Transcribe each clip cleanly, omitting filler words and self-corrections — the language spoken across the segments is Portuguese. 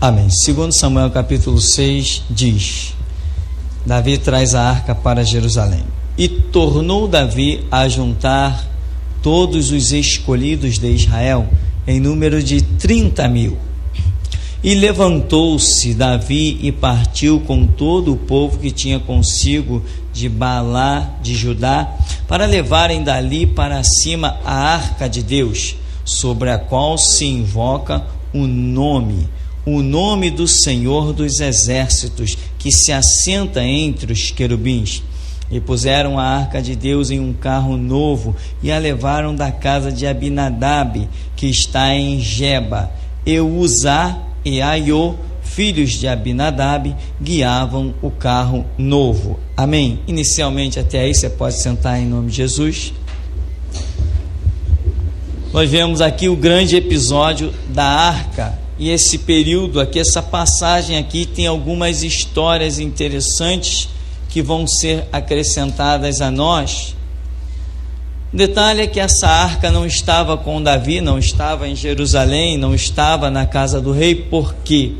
Amém. Segundo Samuel capítulo 6 diz: Davi traz a arca para Jerusalém. E tornou Davi a juntar todos os escolhidos de Israel, em número de 30.000. E levantou-se Davi e partiu com todo o povo que tinha consigo de Baalá de Judá, para levarem dali para cima a arca de Deus, sobre a qual se invoca o nome do Senhor dos Exércitos, que se assenta entre os querubins. E puseram a arca de Deus em um carro novo, e a levaram da casa de Abinadab, que está em Geba. E Uzá e Aiô, filhos de Abinadab, guiavam o carro novo. Amém. Inicialmente, até aí, você pode sentar em nome de Jesus. Nós vemos aqui o grande episódio da arca, e esse período aqui, essa passagem aqui, tem algumas histórias interessantes que vão ser acrescentadas a nós. O detalhe é que essa arca não estava com Davi, não estava em Jerusalém, não estava na casa do rei. Por quê?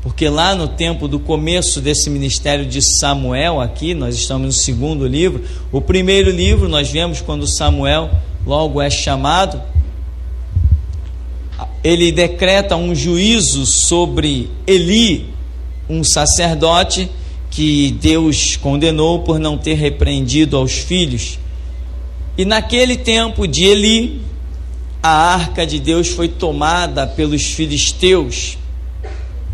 Porque lá no tempo do começo desse ministério de Samuel, aqui nós estamos no segundo livro. O primeiro livro nós vemos quando Samuel logo é chamado, ele decreta um juízo sobre Eli, um sacerdote que Deus condenou por não ter repreendido aos filhos. E naquele tempo de Eli, a arca de Deus foi tomada pelos filisteus.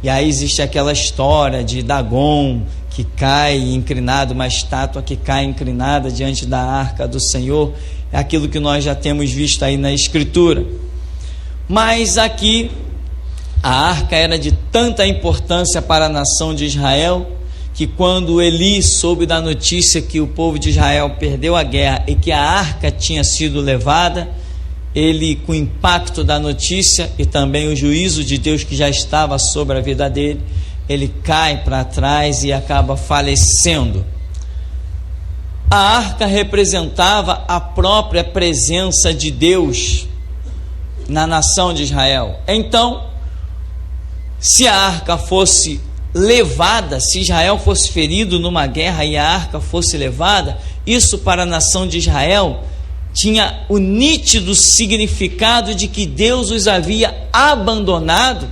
E aí existe aquela história de Dagom, que cai inclinado, uma estátua que cai inclinada diante da arca do Senhor. É aquilo que nós já temos visto aí na Escritura. Mas aqui, a arca era de tanta importância para a nação de Israel, que quando Eli soube da notícia que o povo de Israel perdeu a guerra e que a arca tinha sido levada, ele, com o impacto da notícia e também o juízo de Deus que já estava sobre a vida dele, ele cai para trás e acaba falecendo. A arca representava a própria presença de Deus na nação de Israel. Então, se a arca fosse levada, se Israel fosse ferido numa guerra e a arca fosse levada, isso para a nação de Israel tinha o nítido significado de que Deus os havia abandonado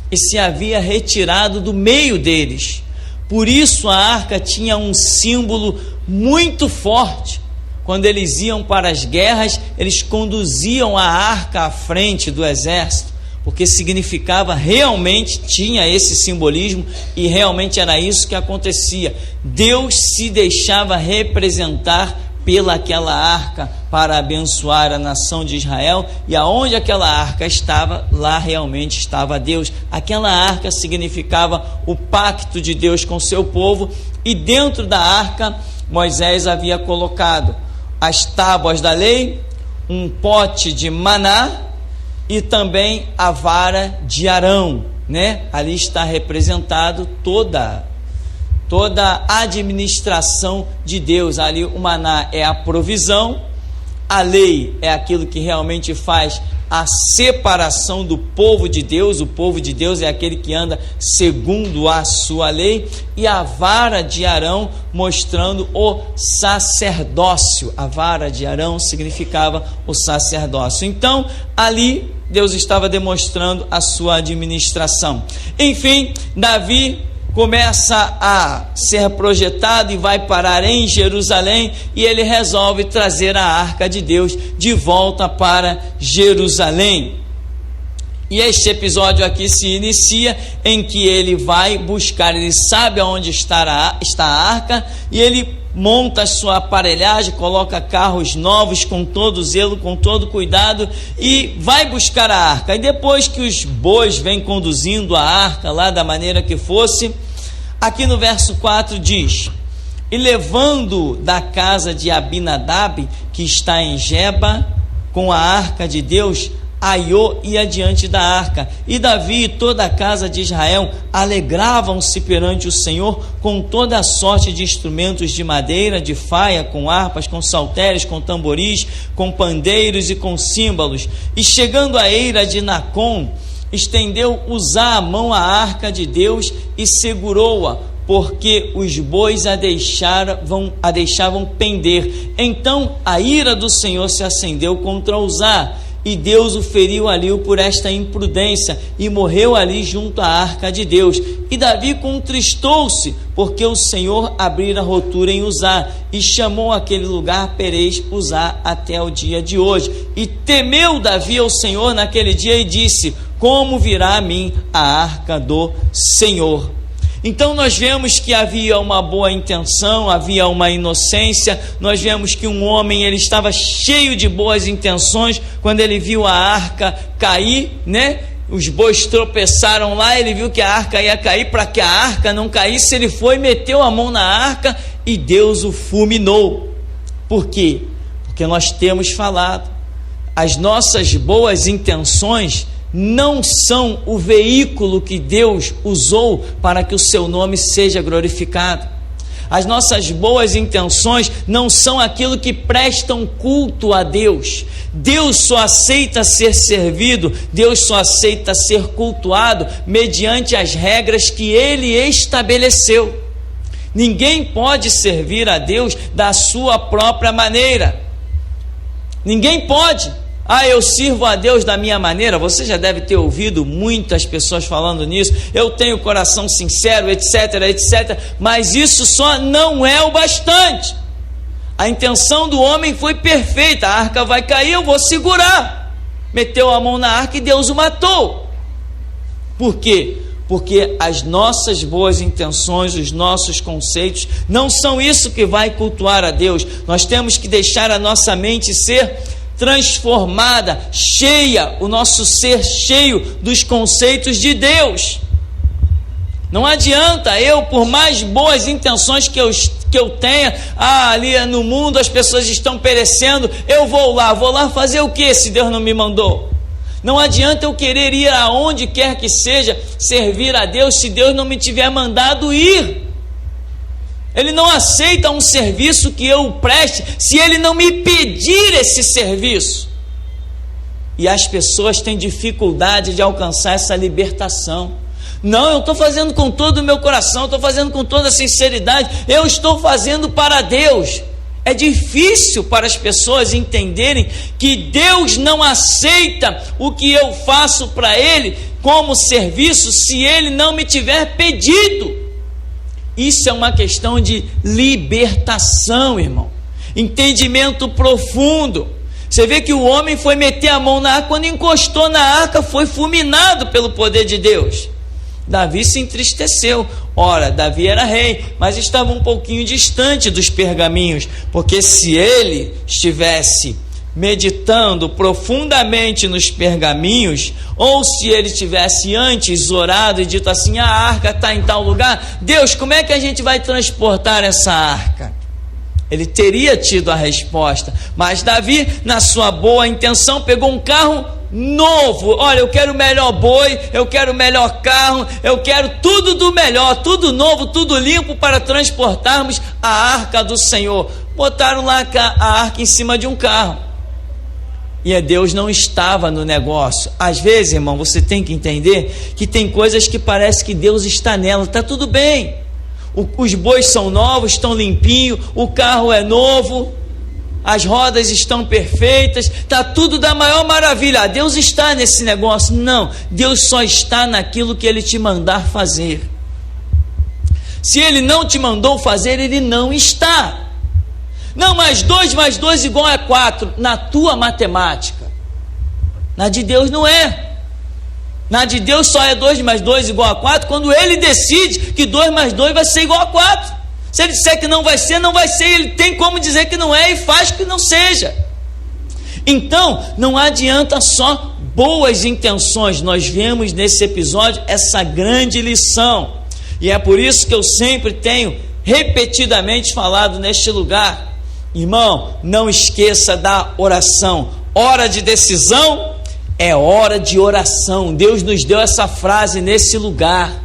e se havia retirado do meio deles. Por isso a arca tinha um símbolo muito forte. Quando eles iam para as guerras, eles conduziam a arca à frente do exército, porque significava, realmente tinha esse simbolismo, e realmente era isso que acontecia. Deus se deixava representar pelaquela arca para abençoar a nação de Israel, e aonde aquela arca estava, lá realmente estava Deus. Aquela arca significava o pacto de Deus com seu povo, e dentro da arca Moisés havia colocado as tábuas da lei, um pote de maná e também a vara de Arão, né? Ali está representado toda a administração de Deus. Ali o maná é a provisão, a lei é aquilo que realmente faz a separação do povo de Deus. O povo de Deus é aquele que anda segundo a sua lei, e a vara de Arão mostrando o sacerdócio. A vara de Arão significava o sacerdócio. Então ali Deus estava demonstrando a sua administração. Enfim, Davi começa a ser projetado e vai parar em Jerusalém, e ele resolve trazer a arca de Deus de volta para Jerusalém. E este episódio aqui se inicia em que ele vai buscar, ele sabe aonde está a arca, e ele monta a sua aparelhagem, coloca carros novos com todo zelo, com todo cuidado, e vai buscar a arca. E depois que os bois vêm conduzindo a arca lá da maneira que fosse, aqui no verso 4 diz: e levando da casa de Abinadab, que está em Geba, com a arca de Deus, Aiô ia diante da arca, e Davi e toda a casa de Israel alegravam-se perante o Senhor com toda a sorte de instrumentos de madeira, de faia, com harpas, com saltérios, com tamboris, com pandeiros e com símbolos. E chegando à eira de Nacon, estendeu Uzá a mão à arca de Deus e segurou-a, porque os bois a deixavam pender. Então a ira do Senhor se acendeu contra Uzá, e Deus o feriu ali por esta imprudência, e morreu ali junto à arca de Deus. E Davi contristou-se, porque o Senhor abrira rotura em Uzá, e chamou aquele lugar Perez Uzá até o dia de hoje. E temeu Davi ao Senhor naquele dia, e disse: como virá a mim a arca do Senhor? Então nós vemos que havia uma boa intenção, havia uma inocência. Nós vemos que um homem, ele estava cheio de boas intenções quando ele viu a arca cair, né? Os bois tropeçaram lá, ele viu que a arca ia cair. Para que a arca não caísse, ele foi, meteu a mão na arca e Deus o fulminou. Por quê? Porque nós temos falado, as nossas boas intenções não são o veículo que Deus usou para que o seu nome seja glorificado. As nossas boas intenções não são aquilo que prestam culto a Deus. Deus só aceita ser servido, Deus só aceita ser cultuado mediante as regras que Ele estabeleceu. Ninguém pode servir a Deus da sua própria maneira. Ninguém pode. Eu sirvo a Deus da minha maneira. Você já deve ter ouvido muitas pessoas falando nisso. Eu tenho coração sincero, etc, etc. Mas isso só não é o bastante. A intenção do homem foi perfeita. A arca vai cair, eu vou segurar. Meteu a mão na arca e Deus o matou. Por quê? Porque as nossas boas intenções, os nossos conceitos, não são isso que vai cultuar a Deus. Nós temos que deixar a nossa mente ser transformada, cheia, o nosso ser cheio dos conceitos de Deus. Não adianta eu, por mais boas intenções que eu tenha, ali no mundo as pessoas estão perecendo, eu vou lá fazer o que se Deus não me mandou? Não adianta eu querer ir aonde quer que seja, servir a Deus, se Deus não me tiver mandado ir. Ele não aceita um serviço que eu preste se Ele não me pedir esse serviço. E as pessoas têm dificuldade de alcançar essa libertação. Não, eu estou fazendo com todo o meu coração, estou fazendo com toda a sinceridade, eu estou fazendo para Deus. É difícil para as pessoas entenderem que Deus não aceita o que eu faço para Ele como serviço se Ele não me tiver pedido. Isso é uma questão de libertação, irmão. Entendimento profundo. Você vê que o homem foi meter a mão na arca, quando encostou na arca, foi fulminado pelo poder de Deus. Davi se entristeceu. Ora, Davi era rei, mas estava um pouquinho distante dos pergaminhos, porque se ele estivesse meditando profundamente nos pergaminhos, ou se ele tivesse antes orado e dito assim: a arca está em tal lugar, Deus, como é que a gente vai transportar essa arca? Ele teria tido a resposta. Mas Davi, na sua boa intenção, pegou um carro novo. Olha, eu quero o melhor boi, eu quero o melhor carro, eu quero tudo do melhor, tudo novo, tudo limpo, para transportarmos a arca do Senhor. Botaram lá a arca em cima de um carro. E Deus não estava no negócio. Às vezes, irmão, você tem que entender que tem coisas que parece que Deus está nela. Está tudo bem. Os bois são novos, estão limpinhos, o carro é novo, as rodas estão perfeitas, está tudo da maior maravilha. Deus está nesse negócio. Não, Deus só está naquilo que Ele te mandar fazer. Se Ele não te mandou fazer, Ele não está. Não, mas 2 mais 2 igual a 4, na tua matemática. Na de Deus não é. Na de Deus só é 2 mais 2 igual a 4, quando Ele decide que 2 mais 2 vai ser igual a 4. Se Ele disser que não vai ser, não vai ser. Ele tem como dizer que não é e faz que não seja. Então, não adianta só boas intenções. Nós vemos nesse episódio essa grande lição. E é por isso que eu sempre tenho repetidamente falado neste lugar: irmão, não esqueça da oração. Hora de decisão é hora de oração. Deus nos deu essa frase nesse lugar.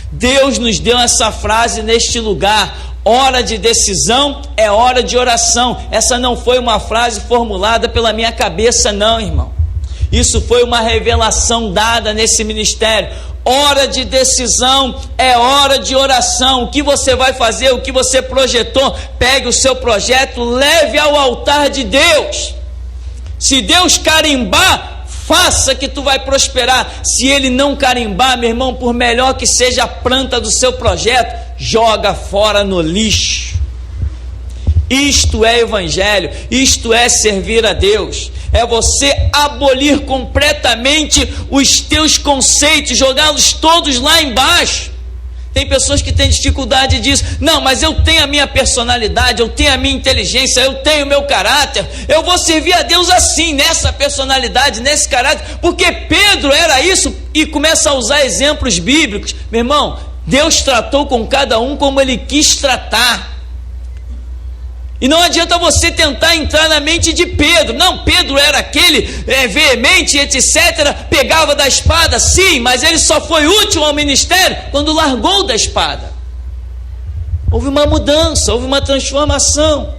Deus nos deu essa frase neste lugar. Hora de decisão é hora de oração. Essa não foi uma frase formulada pela minha cabeça, não, irmão. Isso foi uma revelação dada nesse ministério. Hora de decisão é hora de oração. O que você vai fazer, o que você projetou, pegue o seu projeto, leve ao altar de Deus. Se Deus carimbar, faça que tu vai prosperar. Se Ele não carimbar, meu irmão, por melhor que seja a planta do seu projeto, joga fora no lixo. Isto é evangelho, isto é servir a Deus, é você abolir completamente os teus conceitos, jogá-los todos lá embaixo. Tem pessoas que têm dificuldade disso. Não, mas eu tenho a minha personalidade, eu tenho a minha inteligência, eu tenho o meu caráter, eu vou servir a Deus assim, nessa personalidade, nesse caráter, porque Pedro era isso, e começa a usar exemplos bíblicos. Meu irmão, Deus tratou com cada um como Ele quis tratar. E não adianta você tentar entrar na mente de Pedro. Não, Pedro era aquele veemente, etc. Pegava da espada, sim, mas ele só foi útil ao ministério quando largou da espada. Houve uma mudança, houve uma transformação.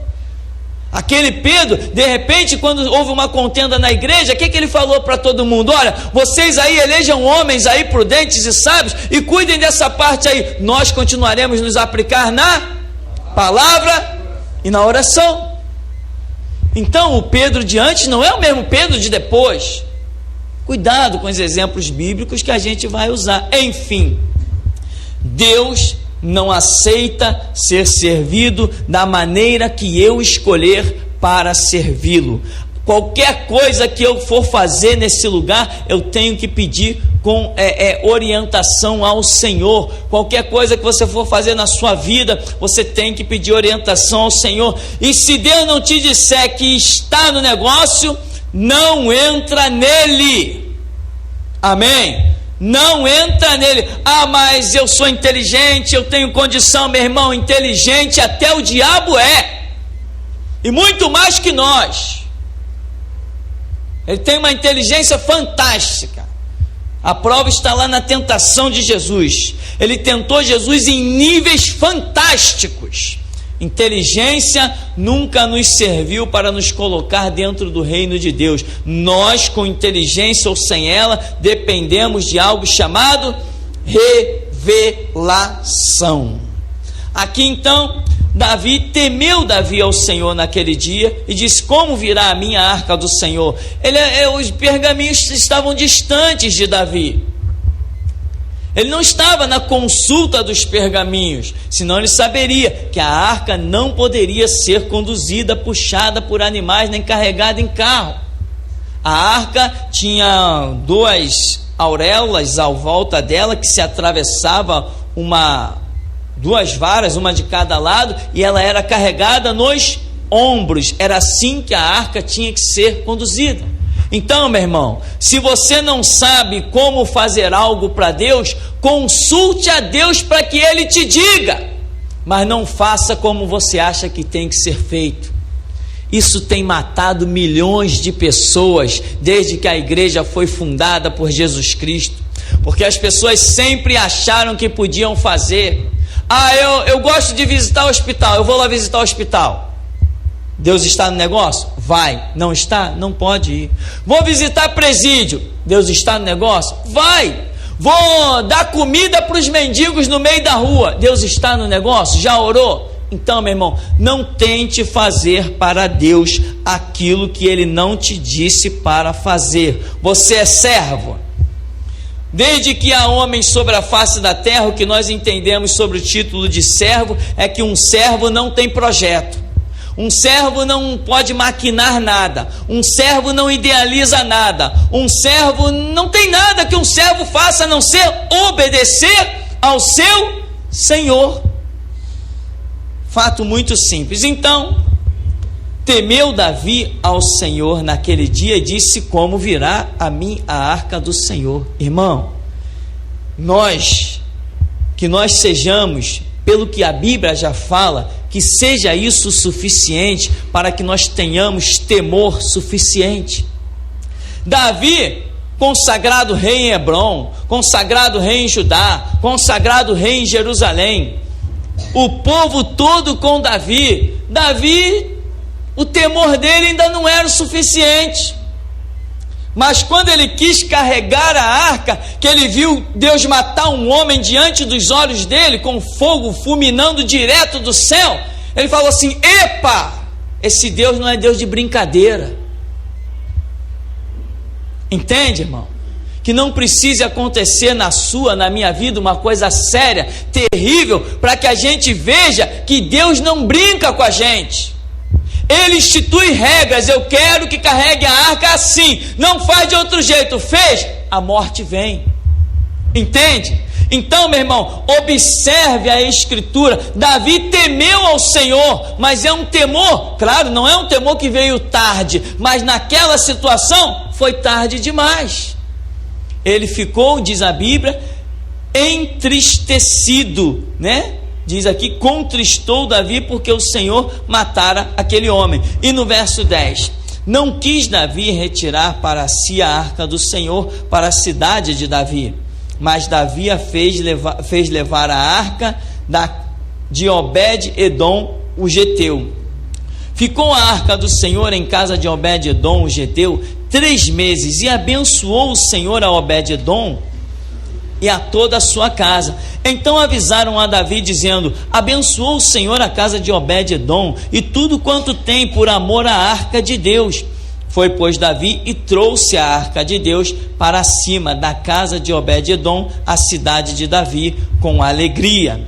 Aquele Pedro, de repente, quando houve uma contenda na igreja, o que ele falou para todo mundo? Olha, vocês aí elejam homens aí prudentes e sábios e cuidem dessa parte aí. Nós continuaremos nos aplicar na palavra e na oração. Então o Pedro de antes não é o mesmo Pedro de depois. Cuidado com os exemplos bíblicos que a gente vai usar. Enfim, Deus não aceita ser servido da maneira que eu escolher para servi-lo. Qualquer coisa que eu for fazer nesse lugar, eu tenho que pedir com orientação ao Senhor. Qualquer coisa que você for fazer na sua vida, você tem que pedir orientação ao Senhor. E se Deus não te disser que está no negócio, não entra nele. Amém? Não entra nele. Ah, mas eu sou inteligente, eu tenho condição. Meu irmão, inteligente até o diabo é, e muito mais que nós. Ele tem uma inteligência fantástica. A prova está lá na tentação de Jesus. Ele tentou Jesus em níveis fantásticos. Inteligência nunca nos serviu para nos colocar dentro do reino de Deus. Nós, com inteligência ou sem ela, dependemos de algo chamado revelação. Aqui então, temeu Davi ao Senhor naquele dia e disse: como virá a minha arca do Senhor? Os pergaminhos estavam distantes de Davi. Ele não estava na consulta dos pergaminhos, senão ele saberia que a arca não poderia ser conduzida, puxada por animais, nem carregada em carro. A arca tinha duas auréolas à volta dela, que se atravessava duas varas, uma de cada lado, e ela era carregada nos ombros. Era assim que a arca tinha que ser conduzida. Então, meu irmão, se você não sabe como fazer algo para Deus, consulte a Deus para que Ele te diga, mas não faça como você acha que tem que ser feito. Isso tem matado milhões de pessoas desde que a igreja foi fundada por Jesus Cristo, porque as pessoas sempre acharam que podiam fazer. Ah, eu gosto de visitar o hospital, eu vou lá visitar o hospital. Deus está no negócio? Vai. Não está? Não pode ir. Vou visitar presídio. Deus está no negócio? Vai. Vou dar comida para os mendigos no meio da rua. Deus está no negócio? Já orou? Então, meu irmão, não tente fazer para Deus aquilo que Ele não te disse para fazer. Você é servo. Desde que há homens sobre a face da terra, o que nós entendemos sobre o título de servo é que um servo não tem projeto. Um servo não pode maquinar nada. Um servo não idealiza nada. Um servo não tem nada que um servo faça a não ser obedecer ao seu Senhor. Fato muito simples. Então, temeu Davi ao Senhor naquele dia e disse: como virá a mim a arca do Senhor? Irmão, que nós sejamos, pelo que a Bíblia já fala, que seja isso suficiente para que nós tenhamos temor suficiente. Davi, consagrado rei em Hebrom, consagrado rei em Judá, consagrado rei em Jerusalém, o povo todo com Davi, o temor dele ainda não era o suficiente. Mas quando ele quis carregar a arca, que ele viu Deus matar um homem diante dos olhos dele, com fogo fulminando direto do céu, ele falou assim: epa, esse Deus não é Deus de brincadeira. Entende, irmão? Que não precise acontecer na minha vida uma coisa séria, terrível, para que a gente veja que Deus não brinca com a gente. Ele institui regras. Eu quero que carregue a arca assim, não faz de outro jeito. Fez, a morte vem. Entende? Então, meu irmão, observe a escritura. Davi temeu ao Senhor, mas é um temor, claro, não é um temor que veio tarde, mas naquela situação foi tarde demais. Ele ficou, diz a Bíblia, entristecido, né? Diz aqui, contristou Davi porque o Senhor matara aquele homem. E no verso 10, não quis Davi retirar para si a arca do Senhor para a cidade de Davi, mas Davi a fez levar a arca de Obed-edom, o geteu. Ficou a arca do Senhor em casa de Obed-edom, o geteu, 3 meses, e abençoou o Senhor a Obed-edom e a toda a sua casa. Então avisaram a Davi, dizendo: abençoou o Senhor a casa de Obed-edom e tudo quanto tem, por amor à arca de Deus. Foi, pois, Davi e trouxe a arca de Deus para cima da casa de Obed-edom, a cidade de Davi, com alegria.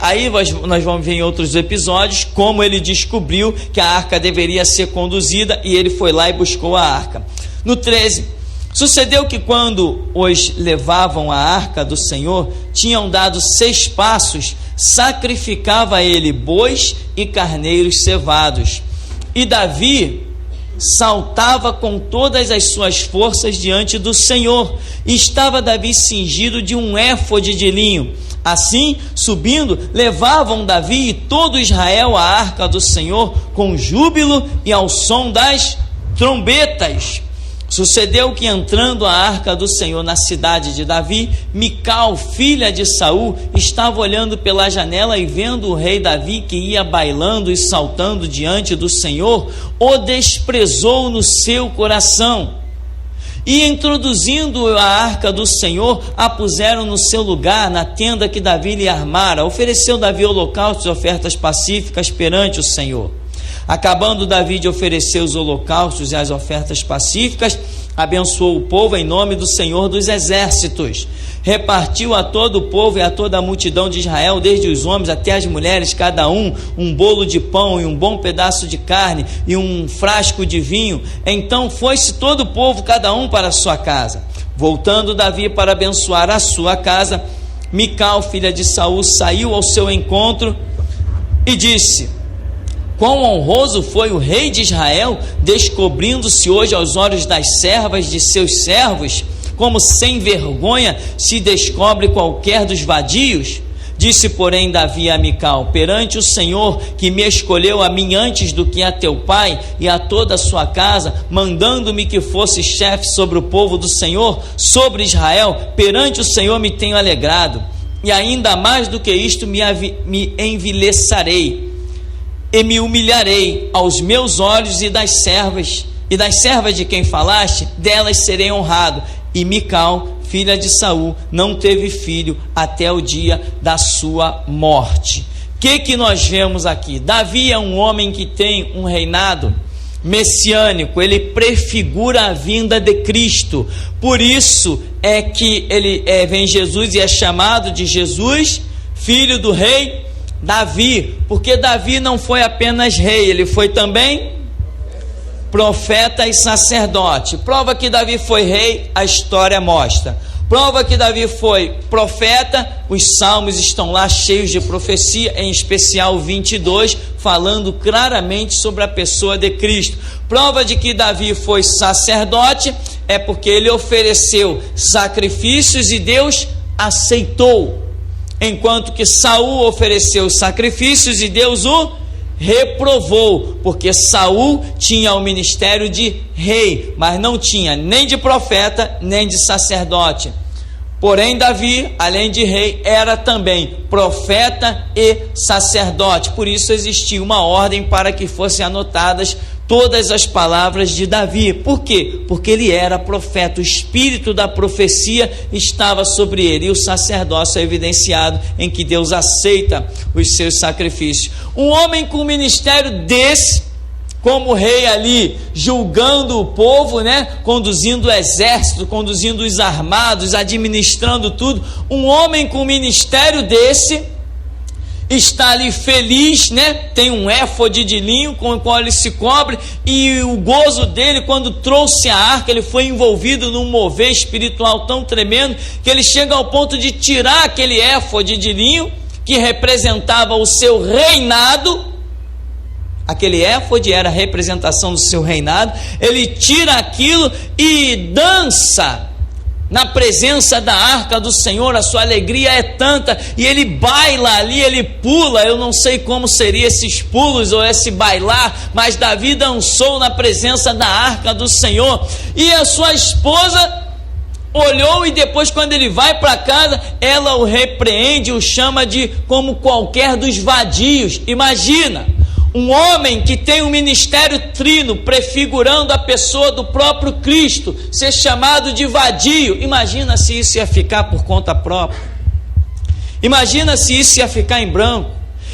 Aí nós vamos ver em outros episódios como ele descobriu que a arca deveria ser conduzida, e ele foi lá e buscou a arca. No 13, sucedeu que quando os levavam a arca do Senhor, tinham dado 6 passos, sacrificava ele bois e carneiros cevados. E Davi saltava com todas as suas forças diante do Senhor. E estava Davi cingido de um éfode de linho. Assim, subindo, levavam Davi e todo Israel a arca do Senhor com júbilo e ao som das trombetas. Sucedeu que, entrando a arca do Senhor na cidade de Davi, Mical, filha de Saul, estava olhando pela janela e vendo o rei Davi, que ia bailando e saltando diante do Senhor, o desprezou no seu coração. E, introduzindo a arca do Senhor, a puseram no seu lugar, na tenda que Davi lhe armara. Ofereceu Davi holocaustos e ofertas pacíficas perante o Senhor. Acabando Davi de oferecer os holocaustos e as ofertas pacíficas, abençoou o povo em nome do Senhor dos Exércitos. Repartiu a todo o povo e a toda a multidão de Israel, desde os homens até as mulheres, cada um bolo de pão e um bom pedaço de carne e um frasco de vinho. Então foi-se todo o povo, cada um para a sua casa. Voltando Davi para abençoar a sua casa, Mical, filha de Saul, saiu ao seu encontro e disse: quão honroso foi o rei de Israel, descobrindo-se hoje aos olhos das servas de seus servos, como sem vergonha se descobre qualquer dos vadios. Disse, porém, Davi a Mical: perante o Senhor, que me escolheu a mim antes do que a teu pai e a toda a sua casa, mandando-me que fosse chefe sobre o povo do Senhor, sobre Israel, perante o Senhor me tenho alegrado, e ainda mais do que isto me envileçarei e me humilharei aos meus olhos, e das servas de quem falaste, delas serei honrado. E Mical, filha de Saul, não teve filho até o dia da sua morte. O que nós vemos aqui? Davi é um homem que tem um reinado messiânico, ele prefigura a vinda de Cristo. Por isso é que vem Jesus e é chamado de Jesus, filho do rei Davi, porque Davi não foi apenas rei, ele foi também profeta e sacerdote. Prova que Davi foi rei, a história mostra. Prova que Davi foi profeta, os salmos estão lá cheios de profecia, em especial o 22, falando claramente sobre a pessoa de Cristo. Prova de que Davi foi sacerdote é porque ele ofereceu sacrifícios e Deus aceitou. Enquanto que Saul ofereceu sacrifícios e Deus o reprovou, porque Saul tinha o ministério de rei, mas não tinha nem de profeta, nem de sacerdote. Porém, Davi, além de rei, era também profeta e sacerdote. Por isso existia uma ordem para que fossem anotadas todas as palavras de Davi. Por quê? Porque ele era profeta, o espírito da profecia estava sobre ele, e o sacerdócio é evidenciado em que Deus aceita os seus sacrifícios. Um homem com um ministério desse, como rei ali, julgando o povo, conduzindo o exército, conduzindo os armados, administrando tudo, um homem com um ministério desse, está ali feliz, tem um éfode de linho com o qual ele se cobre, e o gozo dele, quando trouxe a arca, ele foi envolvido num mover espiritual tão tremendo, que ele chega ao ponto de tirar aquele éfode de linho, que representava o seu reinado. Aquele éfode era a representação do seu reinado. Ele tira aquilo e dança na presença da arca do Senhor. A sua alegria é tanta, e ele baila ali, ele pula. Eu não sei como seria esses pulos ou esse bailar, mas Davi dançou na presença da arca do Senhor. E a sua esposa olhou, e depois, quando ele vai para casa, ela o repreende, o chama de como qualquer dos vadios. Imagina um homem que tem um ministério trino, prefigurando a pessoa do próprio Cristo, ser chamado de vadio. Imagina se isso ia ficar por conta própria. Imagina se isso ia ficar em branco.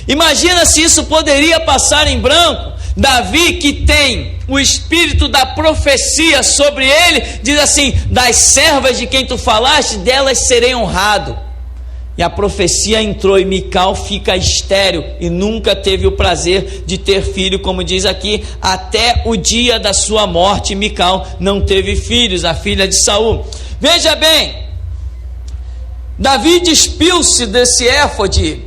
Imagina se isso poderia passar em branco. Davi, que tem o espírito da profecia sobre ele, diz assim: das servas de quem tu falaste, delas serei honrado. E a profecia entrou, e Mical fica estéril e nunca teve o prazer de ter filho, como diz aqui, até o dia da sua morte. Mical não teve filhos, a filha de Saul. Veja bem, Davi despiu-se desse éfode,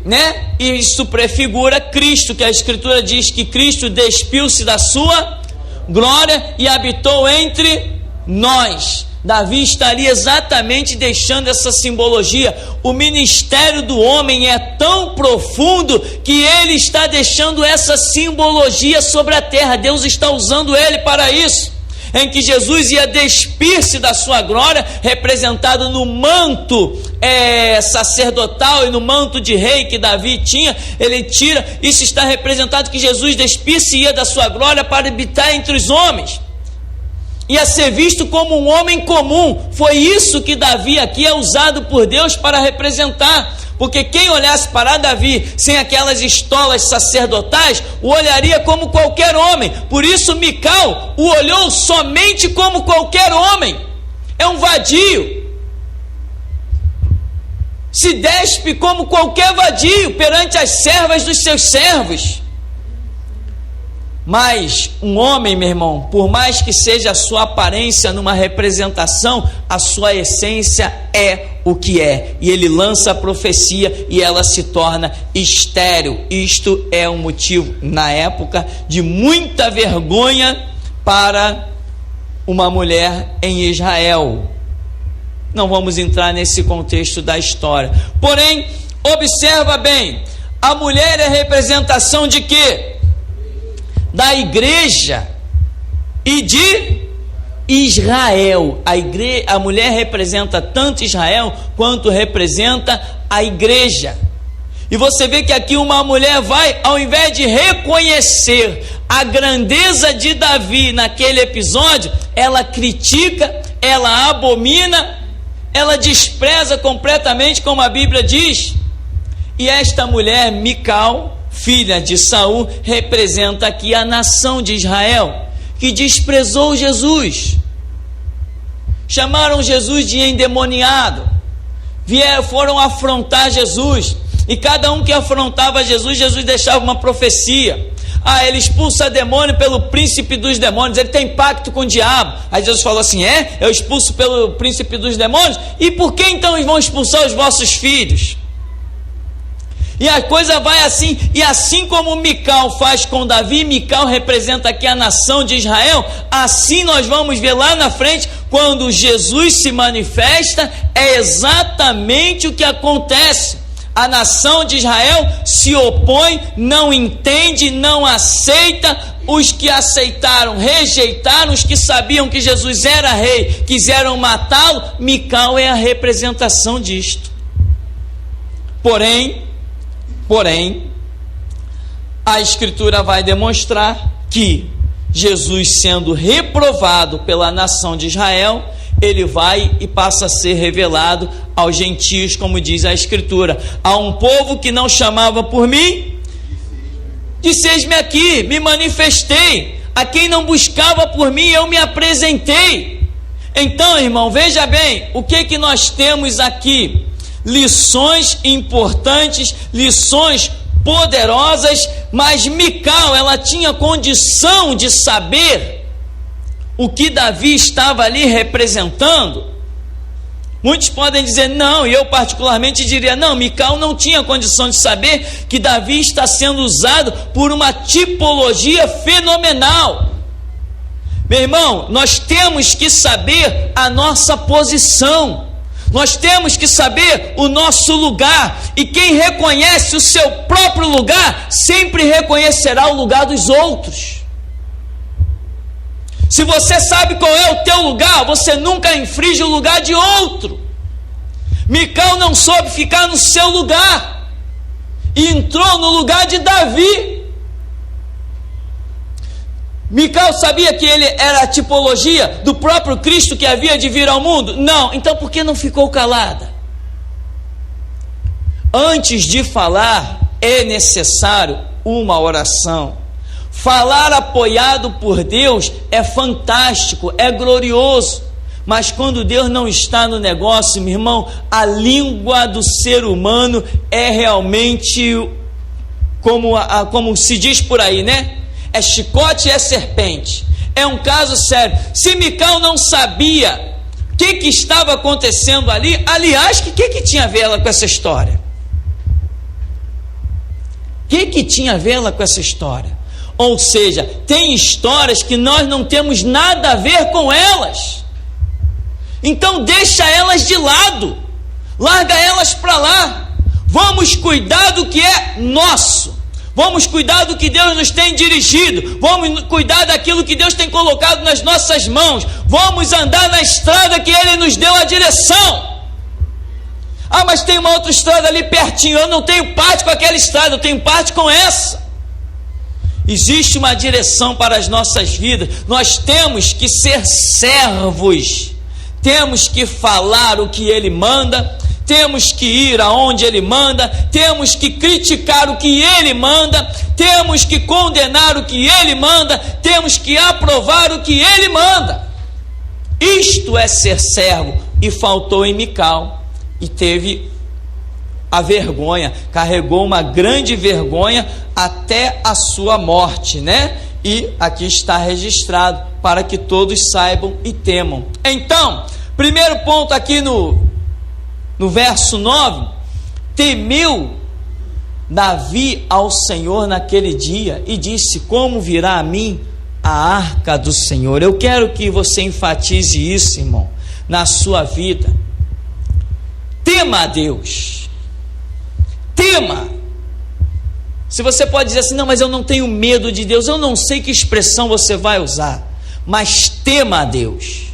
e isso prefigura Cristo, que a Escritura diz que Cristo despiu-se da sua glória e habitou entre nós. Davi estaria exatamente deixando essa simbologia. O ministério do homem é tão profundo que ele está deixando essa simbologia sobre a terra. Deus está usando ele para isso, em que Jesus ia despir-se da sua glória, representado no manto sacerdotal e no manto de rei que Davi tinha. Ele tira, isso está representado que Jesus despir-se-ia da sua glória para habitar entre os homens, ia ser visto como um homem comum. Foi isso que Davi aqui é usado por Deus para representar, porque quem olhasse para Davi sem aquelas estolas sacerdotais, o olharia como qualquer homem. Por isso Mical o olhou somente como qualquer homem. É um vadio, se despe como qualquer vadio perante as servas dos seus servos. Mas um homem, meu irmão, por mais que seja a sua aparência numa representação, a sua essência é o que é. E ele lança a profecia e ela se torna estéril. Isto é um motivo, na época, de muita vergonha para uma mulher em Israel. Não vamos entrar nesse contexto da história. Porém, observa bem, a mulher é representação de quê? Da igreja e de Israel. A mulher representa tanto Israel quanto representa a igreja. E você vê que aqui uma mulher vai, ao invés de reconhecer a grandeza de Davi naquele episódio, ela critica, ela abomina, ela despreza completamente, como a Bíblia diz. E esta mulher, Mical, filha de Saul, representa aqui a nação de Israel, que desprezou Jesus. Chamaram Jesus de endemoniado, foram afrontar Jesus, e cada um que afrontava Jesus, Jesus deixava uma profecia. Ele expulsa demônio pelo príncipe dos demônios, ele tem pacto com o diabo. Aí Jesus falou assim: eu expulso pelo príncipe dos demônios, e por que então eles vão expulsar os vossos filhos? E a coisa vai assim, e assim como Mical faz com Davi, Mical representa aqui a nação de Israel, assim nós vamos ver lá na frente, quando Jesus se manifesta, é exatamente o que acontece. A nação de Israel se opõe, não entende, não aceita. Os que aceitaram, rejeitaram. Os que sabiam que Jesus era rei, quiseram matá-lo. Mical é a representação disto. Porém, a Escritura vai demonstrar que Jesus sendo reprovado pela nação de Israel, ele vai e passa a ser revelado aos gentios, como diz a Escritura: a um povo que não chamava por mim, disse: eis-me aqui, me manifestei. A quem não buscava por mim, eu me apresentei. Então, irmão, veja bem, o que nós temos aqui? Lições importantes, lições poderosas, mas Mical, ela tinha condição de saber o que Davi estava ali representando. Muitos podem dizer não, e eu particularmente diria não, Mical não tinha condição de saber que Davi está sendo usado por uma tipologia fenomenal. Meu irmão, nós temos que saber a nossa posição, nós temos que saber o nosso lugar, e quem reconhece o seu próprio lugar, sempre reconhecerá o lugar dos outros. Se você sabe qual é o teu lugar, você nunca infringe o lugar de outro. Mical não soube ficar no seu lugar e entrou no lugar de Davi. Mical sabia que ele era a tipologia do próprio Cristo que havia de vir ao mundo? Não. Então por que não ficou calada? Antes de falar, é necessário uma oração. Falar apoiado por Deus é fantástico, é glorioso, mas quando Deus não está no negócio, meu irmão, a língua do ser humano é realmente como se diz por aí, né? É chicote e é serpente. É um caso sério. Se Mical não sabia o que estava acontecendo ali, aliás, o que tinha a ver ela com essa história? O que tinha a ver ela com essa história? Ou seja, tem histórias que nós não temos nada a ver com elas. Então deixa elas de lado, larga elas para lá. Vamos cuidar do que é nosso. Vamos cuidar do que Deus nos tem dirigido. Vamos cuidar daquilo que Deus tem colocado nas nossas mãos. Vamos andar na estrada que Ele nos deu a direção. Ah, mas tem uma outra estrada ali pertinho. Eu não tenho parte com aquela estrada, eu tenho parte com essa. Existe uma direção para as nossas vidas. Nós temos que ser servos. Temos que falar o que Ele manda. Temos que ir aonde Ele manda. Temos que criticar o que Ele manda. Temos que condenar o que Ele manda. Temos que aprovar o que Ele manda. Isto é ser servo. E faltou em Mical. E teve a vergonha, carregou uma grande vergonha até a sua morte, né? E aqui está registrado para que todos saibam e temam. Então, primeiro ponto aqui no verso 9: temeu Davi ao Senhor naquele dia e disse: como virá a mim a arca do Senhor? Eu quero que você enfatize isso, irmão, na sua vida. Tema a Deus. Tema. Se você pode dizer assim, não, mas eu não tenho medo de Deus, eu não sei que expressão você vai usar, mas tema a Deus,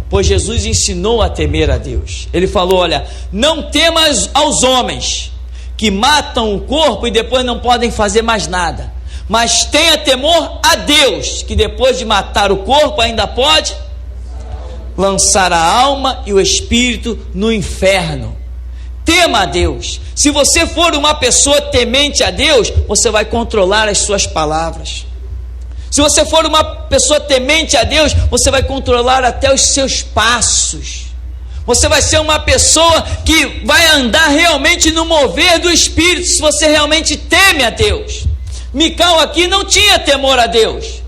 pois Jesus ensinou a temer a Deus. Ele falou: olha, não temas aos homens que matam o corpo e depois não podem fazer mais nada, mas tenha temor a Deus, que depois de matar o corpo ainda pode lançar a alma e o espírito no inferno. Tema a Deus. Se você for uma pessoa temente a Deus, você vai controlar as suas palavras. Se você for uma pessoa temente a Deus, você vai controlar até os seus passos. Você vai ser uma pessoa que vai andar realmente no mover do Espírito, se você realmente teme a Deus. Mical aqui não tinha temor a Deus,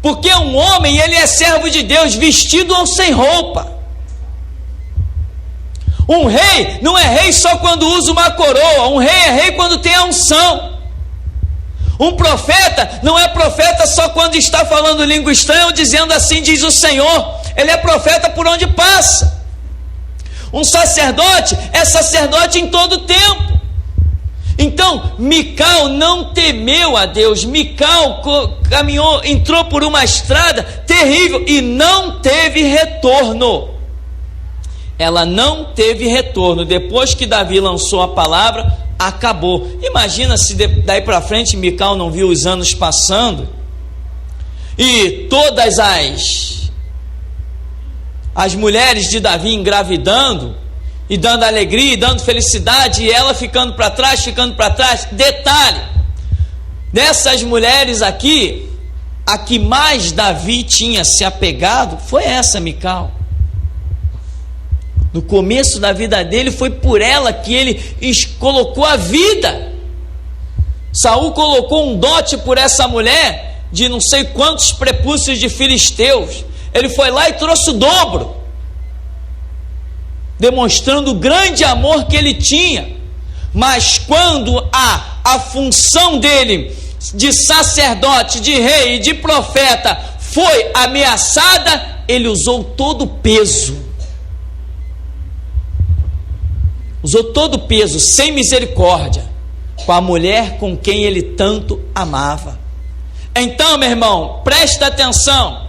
porque um homem, ele é servo de Deus, vestido ou sem roupa. Um rei não é rei só quando usa uma coroa, um rei é rei quando tem a unção. Um profeta não é profeta só quando está falando língua estranha ou dizendo assim diz o Senhor. Ele é profeta por onde passa. Um sacerdote é sacerdote em todo tempo. Então, Mical não temeu a Deus. Mical caminhou, entrou por uma estrada terrível e não teve retorno. Ela não teve retorno. Depois que Davi lançou a palavra, acabou. Imagina se daí para frente Mical não viu os anos passando e todas as mulheres de Davi engravidando, e dando alegria, e dando felicidade, e ela ficando para trás. Detalhe, dessas mulheres aqui, a que mais Davi tinha se apegado foi essa Mical. No começo da vida dele, foi por ela que ele colocou a vida. Saul colocou um dote por essa mulher, de não sei quantos prepúcios de filisteus. Ele foi lá e trouxe o dobro, demonstrando o grande amor que ele tinha. Mas quando a função dele de sacerdote, de rei e de profeta foi ameaçada, ele usou todo o peso. Usou todo o peso, sem misericórdia, com a mulher com quem ele tanto amava. Então, meu irmão, presta atenção.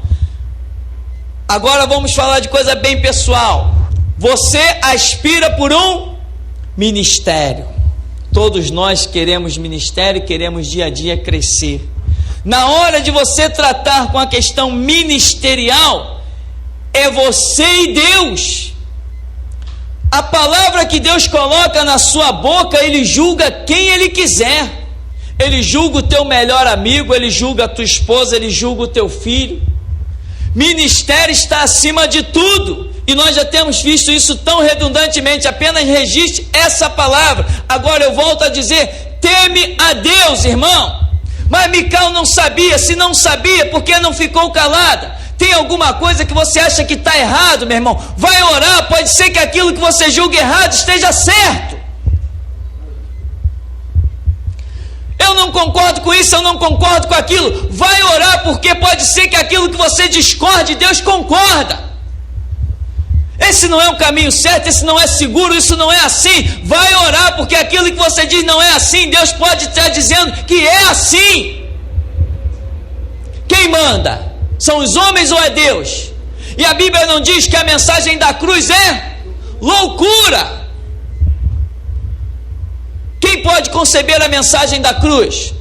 Agora vamos falar de coisa bem pessoal. Você aspira por um ministério. Todos nós queremos ministério, queremos dia a dia crescer. Na hora de você tratar com a questão ministerial, é você e Deus. A palavra que Deus coloca na sua boca, Ele julga quem Ele quiser. Ele julga o teu melhor amigo, Ele julga a tua esposa, Ele julga o teu filho. Ministério está acima de tudo, e nós já temos visto isso tão redundantemente. Apenas registre essa palavra. Agora eu volto a dizer: teme a Deus, irmão. Mas Mical não sabia. Se não sabia, por que não ficou calada? Tem alguma coisa que você acha que está errado, meu irmão? Vai orar, pode ser que aquilo que você julga errado esteja certo. Eu não concordo com isso, eu não concordo com aquilo. Vai orar, porque pode ser que aquilo que você discorde, Deus concorda. Esse não é o caminho certo, esse não é seguro, isso não é assim. Vai orar, porque aquilo que você diz não é assim, Deus pode estar dizendo que é assim. Quem manda? São os homens ou é Deus? E a Bíblia não diz que a mensagem da cruz é loucura? Quem pode conceber a mensagem da cruz?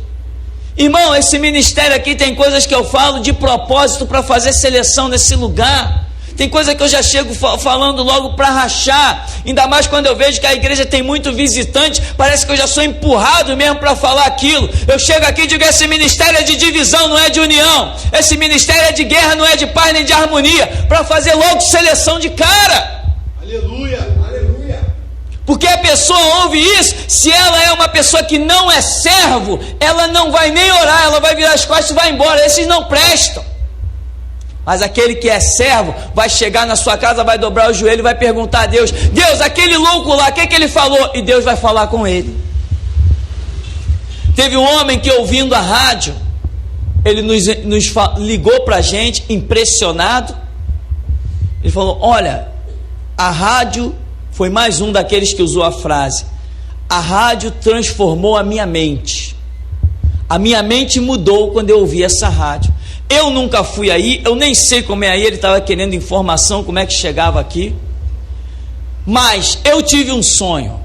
Irmão, esse ministério aqui tem coisas que eu falo de propósito para fazer seleção nesse lugar. Tem coisa que eu já chego falando logo para rachar. Ainda mais quando eu vejo que a igreja tem muito visitante. Parece que eu já sou empurrado mesmo para falar aquilo. Eu chego aqui e digo: esse ministério é de divisão, não é de união. Esse ministério é de guerra, não é de paz nem de harmonia. Para fazer logo seleção de cara. Aleluia, aleluia. Porque a pessoa ouve isso. Se ela é uma pessoa que não é servo, ela não vai nem orar. Ela vai virar as costas e vai embora. Esses não prestam. Mas aquele que é servo vai chegar na sua casa, vai dobrar o joelho e vai perguntar a Deus: Deus, aquele louco lá, o que ele falou? E Deus vai falar com ele. Teve um homem que, ouvindo a rádio, ele nos ligou para a gente, impressionado. Ele falou: olha, a rádio, foi mais um daqueles que usou a frase: a rádio transformou a minha mente. A minha mente mudou quando eu ouvi essa rádio. Eu nunca fui aí, eu nem sei como é aí. Ele estava querendo informação, como é que chegava aqui. Mas eu tive um sonho.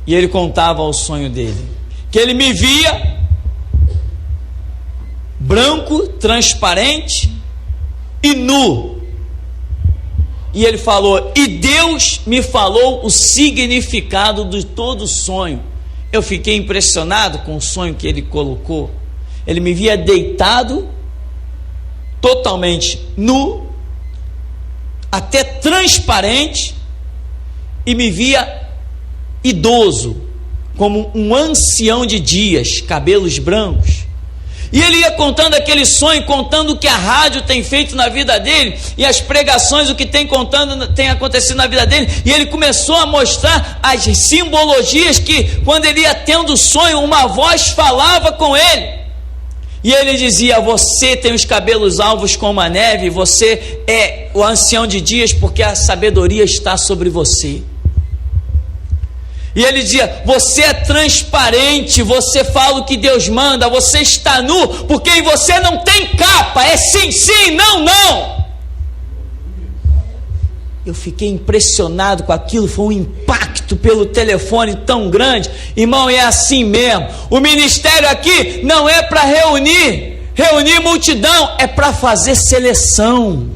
E ele contava o sonho dele, que ele me via branco, transparente e nu. E ele falou: e Deus me falou o significado de todo o sonho. Eu fiquei impressionado com o sonho que ele colocou. Ele me via deitado, totalmente nu, até transparente, e me via idoso, como um ancião de dias, cabelos brancos. E ele ia contando aquele sonho, contando o que a rádio tem feito na vida dele, e as pregações, o que tem acontecido na vida dele. E ele começou a mostrar as simbologias que, quando ele ia tendo o sonho, uma voz falava com ele. E ele dizia: você tem os cabelos alvos como a neve, você é o ancião de dias, porque a sabedoria está sobre você. E ele dizia: você é transparente, você fala o que Deus manda, você está nu, porque em você não tem capa, é sim, sim, não, não. Eu fiquei impressionado com aquilo, foi um impacto pelo telefone tão grande. Irmão, é assim mesmo. O ministério aqui não é para reunir reunir multidão é para fazer seleção.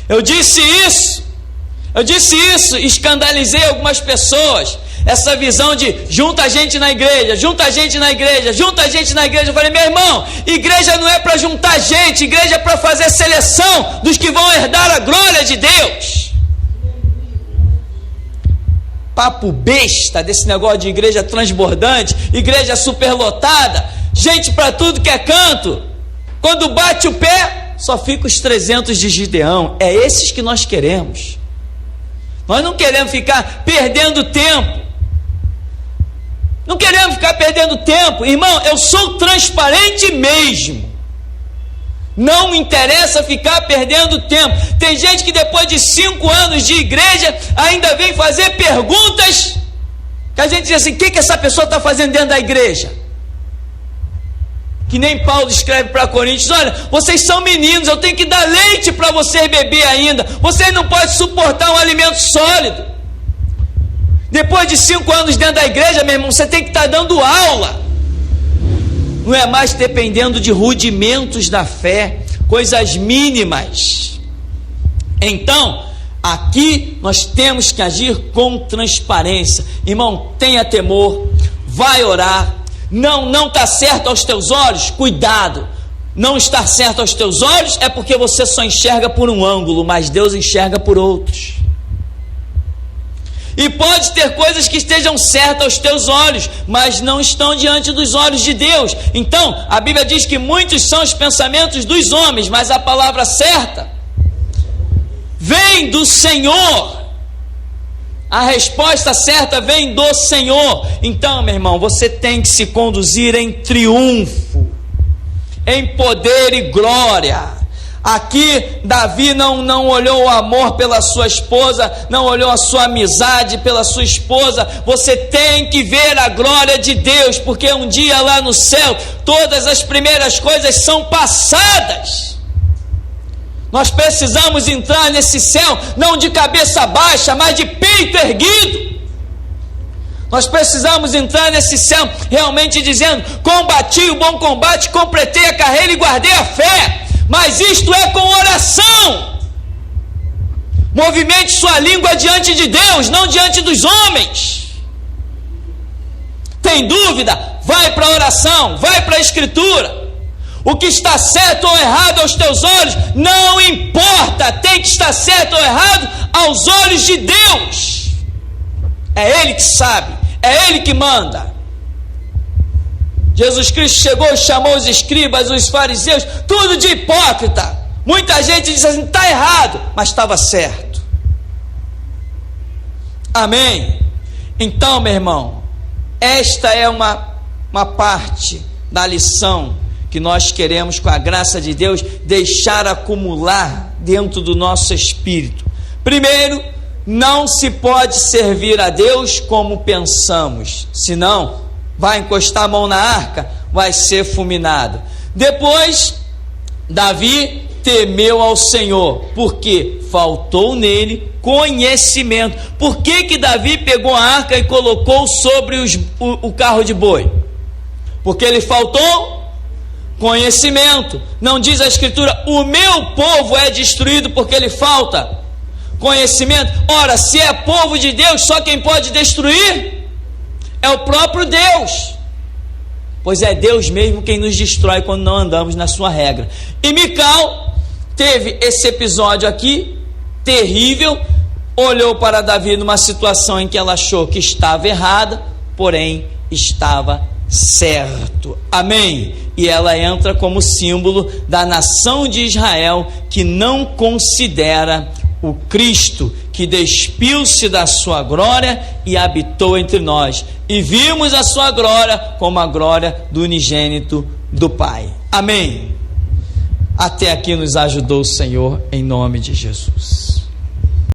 Eu disse isso, escandalizei algumas pessoas. Essa visão de junta a gente na igreja, junta a gente na igreja, junta a gente na igreja. Eu falei, meu irmão, igreja não é para juntar gente, igreja é para fazer seleção dos que vão herdar a glória de Deus. Papo besta desse negócio de igreja transbordante, igreja superlotada, gente para tudo que é canto. Quando bate o pé, só fica os 300 de Gideão. É esses que nós queremos. Nós não queremos ficar perdendo tempo. Não queremos ficar perdendo tempo. Irmão, eu sou transparente mesmo. Não me interessa ficar perdendo tempo. Tem gente que depois de 5 anos de igreja ainda vem fazer perguntas que a gente diz assim, o que essa pessoa está fazendo dentro da igreja? Que nem Paulo escreve para Coríntios, olha, vocês são meninos, eu tenho que dar leite para vocês beber ainda. Vocês não podem suportar um alimento sólido. Depois de 5 anos dentro da igreja, meu irmão, você tem que estar dando aula. Não é mais dependendo de rudimentos da fé, coisas mínimas. Então, aqui nós temos que agir com transparência. Irmão, tenha temor, vai orar. Não está certo aos teus olhos, cuidado. Não estar certo aos teus olhos é porque você só enxerga por um ângulo, mas Deus enxerga por outros. E pode ter coisas que estejam certas aos teus olhos, mas não estão diante dos olhos de Deus. Então, a Bíblia diz que muitos são os pensamentos dos homens, mas a palavra certa vem do Senhor. A resposta certa vem do Senhor. Então, meu irmão, você tem que se conduzir em triunfo, em poder e glória. Aqui Davi não olhou o amor pela sua esposa, não olhou a sua amizade pela sua esposa. Você tem que ver a glória de Deus, porque um dia lá no céu todas as primeiras coisas são passadas. Nós precisamos entrar nesse céu não de cabeça baixa, mas de peito erguido. Nós precisamos entrar nesse céu realmente dizendo, combati o bom combate, completei a carreira e guardei a fé. Mas isto é com oração. Movimente sua língua diante de Deus, não diante dos homens. Tem dúvida? Vai para a oração, vai para a escritura. O que está certo ou errado aos teus olhos não importa, tem que estar certo ou errado aos olhos de Deus. É Ele que sabe, é Ele que manda. Jesus Cristo chegou e chamou os escribas, os fariseus, tudo de hipócrita. Muita gente diz assim, está errado, mas estava certo. Amém? Então, meu irmão, esta é uma parte da lição que nós queremos, com a graça de Deus, deixar acumular dentro do nosso espírito. Primeiro, não se pode servir a Deus como pensamos, senão vai encostar a mão na arca, vai ser fulminado. Depois, Davi temeu ao Senhor, porque faltou nele conhecimento. Por que Davi pegou a arca e colocou sobre o carro de boi? Porque ele faltou conhecimento. Não diz a escritura, o meu povo é destruído porque ele falta conhecimento? Ora, se é povo de Deus, só quem pode destruir é o próprio Deus, pois é Deus mesmo quem nos destrói quando não andamos na sua regra. E Mical teve esse episódio aqui, terrível, olhou para Davi numa situação em que ela achou que estava errada, porém estava certo. Amém? E ela entra como símbolo da nação de Israel, que não considera o Cristo que despiu-se da sua glória e habitou entre nós, e vimos a sua glória como a glória do unigênito do Pai. Amém? Até aqui nos ajudou o Senhor, em nome de Jesus.